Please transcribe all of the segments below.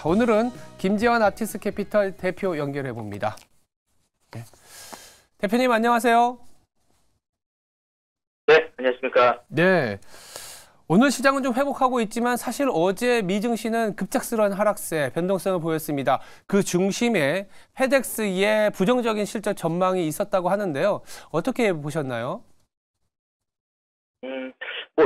오늘은 김재환 아티스 캐피탈 대표 연결해 봅니다. 네. 대표님 안녕하세요. 네, 안녕하십니까. 네. 오늘 시장은 좀 회복하고 있지만 사실 어제 미증시는 급작스러운 하락세, 변동성을 보였습니다. 그 중심에 페덱스의 부정적인 실적 전망이 있었다고 하는데요. 어떻게 보셨나요?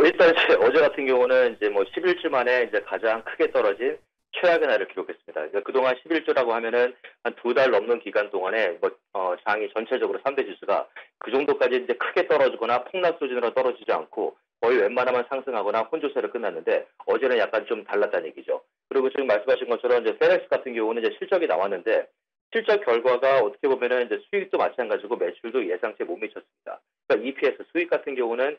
일단 이제 어제 같은 경우는 이제 11주 만에 이제 가장 크게 떨어진 최악의 날을 기록했습니다. 그러니까 그동안 11주라고 하면은 한 2달 넘는 기간 동안에 장이 전체적으로 3대 지수가 그 정도까지 이제 크게 떨어지거나 폭락 수준으로 떨어지지 않고 거의 웬만하면 상승하거나 혼조세로 끝났는데 어제는 약간 좀 달랐다는 얘기죠. 그리고 지금 말씀하신 것처럼 이제 페덱스 같은 경우는 이제 실적이 나왔는데 실적 결과가 어떻게 보면은 이제 수익도 마찬가지고 매출도 예상치에 못 미쳤습니다. 그러니까 EPS 수익 같은 경우는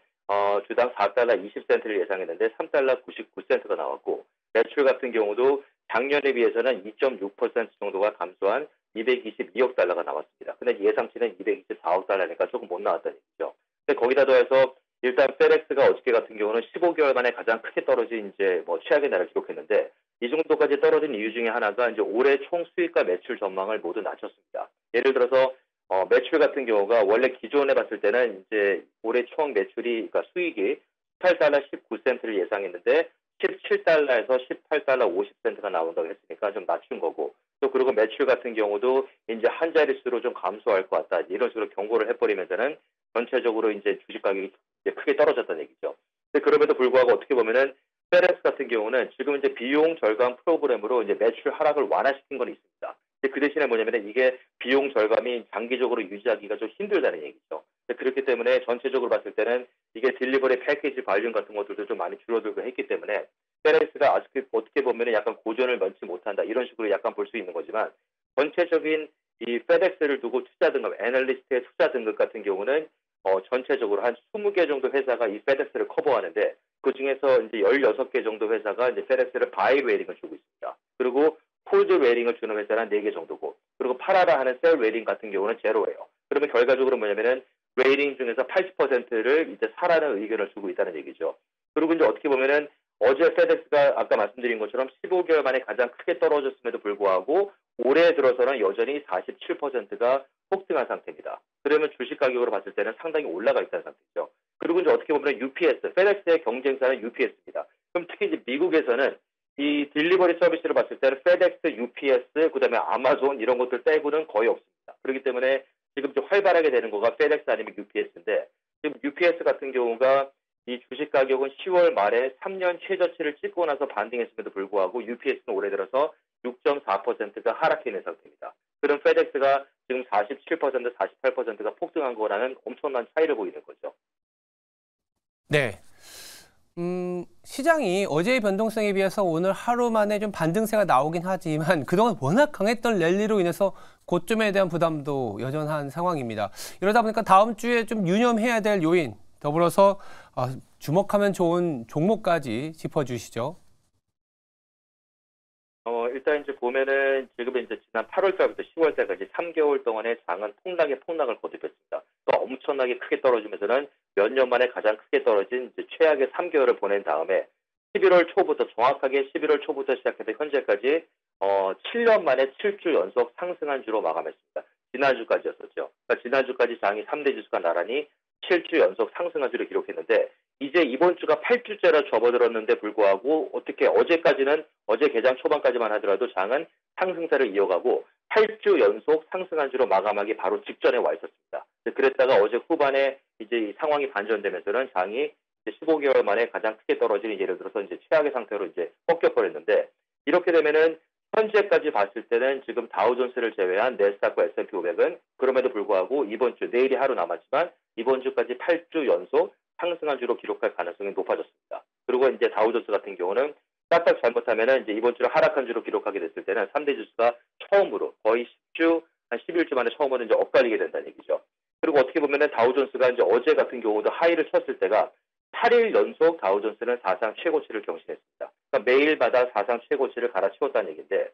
주당 4달러 20센트를 예상했는데 3달러 99센트가 나왔고 매출 같은 경우도 작년에 비해서는 2.6% 정도가 감소한 222억 달러가 나왔습니다. 근데 예상치는 224억 달러니까 조금 못 나왔다는 얘기죠. 근데 거기다 더해서 일단 페덱스가 어저께 같은 경우는 15개월 만에 가장 크게 떨어진 이제 최악의 날을 기록했는데 이 정도까지 떨어진 이유 중에 하나가 이제 올해 총 수익과 매출 전망을 모두 낮췄습니다. 예를 들어서 매출 같은 경우가 원래 기존에 봤을 때는 이제 올해 총 매출이 그러니까 수익이 18달러 19센트를 예상했는데 17달러에서 18달러 50센트가 나온다고 했으니까 좀 낮춘 거고 또 그리고 매출 같은 경우도 이제 한 자릿수로 좀 감소할 것 같다 이런 식으로 경고를 해버리면서는 전체적으로 이제 주식 가격이 이제 크게 떨어졌다는 얘기죠. 근데 그럼에도 불구하고 어떻게 보면은 페덱스 같은 경우는 지금 이제 비용 절감 프로그램으로 이제 매출 하락을 완화시킨 건 있습니다. 그 대신에 뭐냐면은 이게 비용 절감이 장기적으로 유지하기가 좀 힘들다는 얘기죠. 그렇기 때문에 전체적으로 봤을 때는 이게 딜리버리 패키지 발륨 같은 것들도 좀 많이 줄어들고 했기 때문에 페덱스가 아직 어떻게 보면은 약간 고전을 면치 못한다 이런 식으로 약간 볼 수 있는 거지만 전체적인 이 페덱스를 두고 투자 등급, 애널리스트의 투자 등급 같은 경우는 전체적으로 한 20개 정도 회사가 이 페덱스를 커버하는데 그 중에서 이제 16개 정도 회사가 이제 페덱스를 바이 레이팅을 주고 있습니다. 그리고 홀드 레이팅을 주는 회사는 4개 정도고 그리고 팔아라 하는 셀 레이팅 같은 경우는 제로예요. 그러면 결과적으로 뭐냐면은 레이팅 중에서 80%를 이제 사라는 의견을 주고 있다는 얘기죠. 그리고 이제 어떻게 보면은 어제 페덱스가 아까 말씀드린 것처럼 15개월 만에 가장 크게 떨어졌음에도 불구하고 올해 들어서는 여전히 47%가 폭등한 상태입니다. 그러면 주식 가격으로 봤을 때는 상당히 올라가 있다는 상태죠. 그리고 이제 어떻게 보면 UPS, 페덱스의 경쟁사는 UPS입니다. 그럼 특히 이제 미국에서는 이 딜리버리 서비스를 봤을 때는 페덱스, UPS, 그다음에 아마존 이런 것들 빼고는 거의 없습니다. 그렇기 때문에 지금 좀 활발하게 되는 거가 페덱스 아니면 UPS인데 지금 UPS 같은 경우가 이 주식 가격은 10월 말에 3년 최저치를 찍고 나서 반등했음에도 불구하고 UPS는 올해 들어서 6.4%가 하락해 있는 상태입니다. 그럼 페덱스가 지금 47%, 48%가 폭등한 거라는 엄청난 차이를 보이는 거죠. 네. 시장이 어제의 변동성에 비해서 오늘 하루 만에 좀 반등세가 나오긴 하지만 그동안 워낙 강했던 랠리로 인해서 고점에 대한 부담도 여전한 상황입니다. 이러다 보니까 다음 주에 좀 유념해야 될 요인, 더불어서 주목하면 좋은 종목까지 짚어주시죠. 일단 이제 보면은 지금 이제 지난 8월 달부터 10월 달까지 3개월 동안의 장은 폭락을 거듭했습니다. 또 엄청나게 크게 떨어지면서는 몇 년 만에 가장 크게 떨어진 이제 최악의 3개월을 보낸 다음에 11월 초부터 정확하게 11월 초부터 시작해서 현재까지 7년 만에 7주 연속 상승한 주로 마감했습니다. 지난주까지였었죠. 그러니까 지난주까지 장이 3대 지수가 나란히 7주 연속 상승한 주를 기록했는데 이제 이번 주가 8주째라 접어들었는데 불구하고 어떻게 어제 개장 초반까지만 하더라도 장은 상승세를 이어가고 8주 연속 상승한 주로 마감하기 바로 직전에 와 있었습니다. 그랬다가 어제 후반에 이제 이 상황이 반전되면서는 장이 이제 15개월 만에 가장 크게 떨어지는 예를 들어서 이제 최악의 상태로 이제 꺾여버렸는데 이렇게 되면은 현재까지 봤을 때는 지금 다우존스를 제외한 내스닥과 S&P 500은 그럼에도 불구하고 이번 주 내일이 하루 남았지만 이번 주까지 8주 연속 상승한 주로 기록할 가능성이 높아졌습니다. 그리고 이제 다우존스 같은 경우는 딱딱 잘못하면은 이제 이번 주를 하락한 주로 기록하게 됐을 때는 3대 지수가 처음으로 거의 10주, 한 11주 만에 처음으로 이제 엇갈리게 된다는 얘기죠. 그리고 어떻게 보면은 다우존스가 이제 어제 같은 경우도 하이를 쳤을 때가 8일 연속 다우존스는 사상 최고치를 경신했습니다. 그러니까 매일마다 사상 최고치를 갈아치웠다는 얘기인데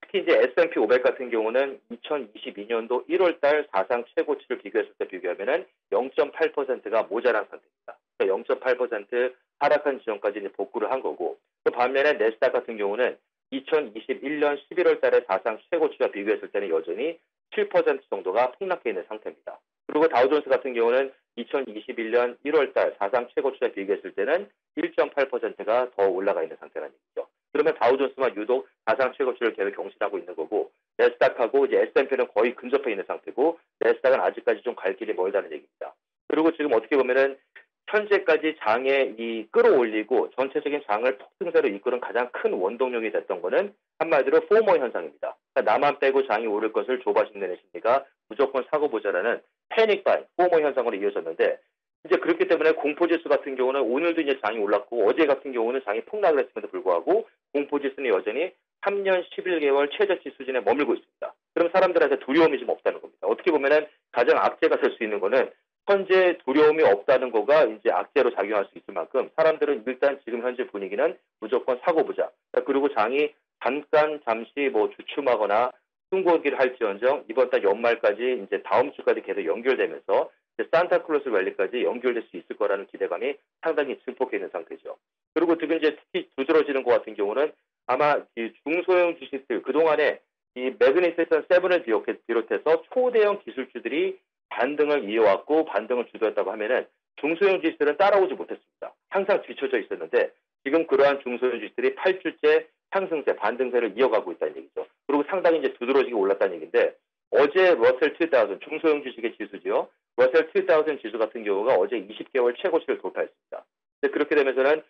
특히 이제 S&P 500 같은 경우는 2022년도 1월 달 사상 최고치를 비교했을 때 비교하면은 0.8%가 모자란 상태입니다. 그러니까 0.8% 하락한 지점까지 이제 복구를 한 거고 또 반면에 내스닥 같은 경우는 2021년 11월 달에 사상 최고치와 비교했을 때는 여전히 7% 정도가 폭락해 있는 상태입니다. 그리고 다우존스 같은 경우는 2021년 1월 달 사상 최고치와 비교했을 때는 1.8%가 더 올라가 있는 상태라는 얘기죠. 그러면 다우존스만 유독 사상 최고치를 계속 경신하고 있는 거고, 내스닥하고 이제 S&P는 거의 근접해 있는 상태고, 내스닥은 아직까지 좀 갈 길이 멀다는 얘기입니다. 그리고 지금 어떻게 보면은 현재까지 장에 이 끌어올리고 전체적인 장을 폭등세로 이끄는 가장 큰 원동력이 됐던 거는 한마디로 포모 현상입니다. 그러니까 나만 빼고 장이 오를 것을 조바심내는 심리가 무조건 사고 보자라는 패닉 바이, 포모 현상으로 이어졌는데, 이제 그렇기 때문에 공포지수 같은 경우는 오늘도 이제 장이 올랐고 어제 같은 경우는 장이 폭락을 했음에도 불구하고 공포지수는 여전히 3년 11개월 최저치 수준에 머물고 있습니다. 그럼 사람들한테 두려움이 좀 없다는 겁니다. 어떻게 보면은 가장 악재가 될 수 있는 거는 현재 두려움이 없다는 거가 이제 악재로 작용할 수 있을 만큼 사람들은 일단 지금 현재 분위기는 무조건 사고 보자. 그리고 장이 잠시 뭐 주춤하거나 숨고기를 할지언정 이번 달 연말까지 이제 다음 주까지 계속 연결되면서 이제 산타클로스 랠리까지 연결될 수 있을 거라는 기대감이 상당히 증폭해 있는 상태죠. 그리고 지금 이제 특히 두드러지는 것 같은 경우는 아마 이 중소형 주식들 그동안에 이 매그니피센트 7을 비롯해서 초대형 기술주들이 반등을 이어왔고 반등을 주도했다고 하면은 중소형 주식들은 따라오지 못했습니다. 항상 뒤쳐져 있었는데 지금 그러한 중소형 주식들이 8주째 상승세, 반등세를 이어가고 있다는 얘기죠. 그리고 상당히 이제 두드러지게 올랐다는 얘기인데 어제 러셀 2000 중소형 주식의 지수죠. 러셀 2000 지수 같은 경우가 어제 20개월 최고치를 돌파했습니다. 그렇게 되면서는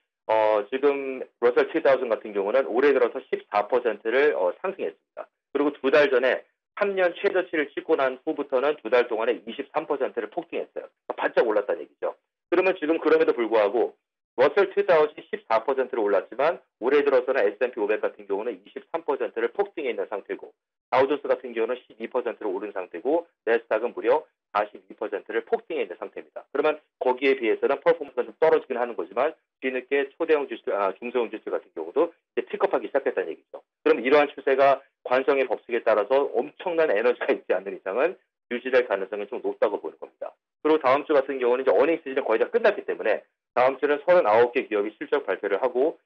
지금 러셀 2000 같은 경우는 올해 들어서 14%를 상승했습니다. 그리고 두 달 전에 3년 최저치를 찍고 난 후부터는 두 달 동안에 23%를 폭등했어요. 바짝 올랐다는 얘기죠. 그러면 지금 그럼에도 불구하고 러셀 2000이 14%를 올랐지만 올해 들어서는 S&P 500 같은 경우는 23%를 폭등해 있는 상태고 다우존스 같은 경우는 12%를 오른 상태고 내스닥은 무려 42%를 폭등해 있는 상태입니다. 그러면 거기에 비해서는 퍼포먼스가 좀 떨어지긴 하는 거지만 뒤늦게 초대형 주식, 중소형 주식 같은 경우도 이제 픽업하기 시작했다는 얘기죠. 그럼 이러한 추세가 관성의 법칙에 따라서 엄청난 에너지가 있지 않는 이상은 유지될 가능성이 좀 높다고 보는 겁니다. 그리고 다음 주 같은 경우는 이제 어닝 시즌이 거의 다 끝났기 때문에 다음 주는 39개 기업이 실적 발표를 하고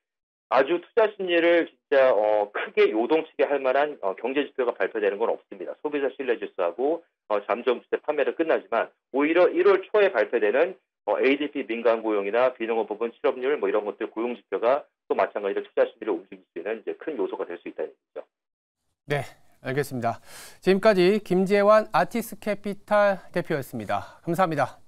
아주 투자 심리를 진짜 크게 요동치게 할 만한 경제 지표가 발표되는 건 없습니다. 소비자 신뢰 지수하고 잠정 주택 판매는 끝나지만 오히려 1월 초에 발표되는 ADP 민간 고용이나 비농업 부분 실업률 뭐 이런 것들 고용 지표가 또 마찬가지로 투자 심리를 움직일 수 있는 이제 큰 요소가 될 수 있다는 얘기죠. 네, 알겠습니다. 지금까지 김재환 아티스캐피탈 대표였습니다. 감사합니다.